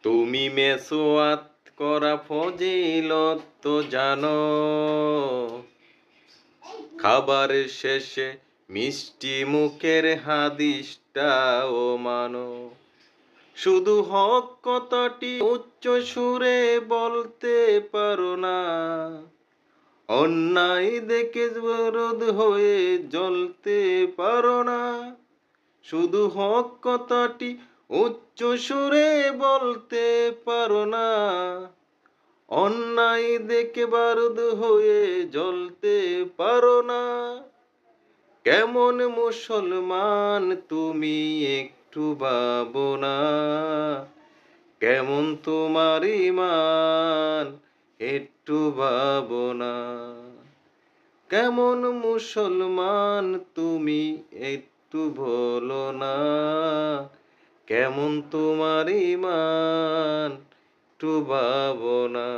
তুমি মেসোয়াত করা ফজিলত তো জানো, খাবারের শেষে মিষ্টি মুখের হাদিসটাও মানো। শুধু হক কথাটি উচ্চ সুরে বলতে পারো না, অন্যায় দেখে বিরোধ হয়ে জ্বলতে পারো না। শুধু হক কথাটি উচ্চ সুরে বলতে পারো না, অন্যায় দেখে বারুদ হয়ে জ্বলতে পারো না। কেমন মুসলমান তুমি একটু ভাবো না, কেমন তোমার ঈমান একটু ভাবো না। কেমন মুসলমান তুমি একটু বলো না, কেমন তোমার ঈমান একটু ভাবো না।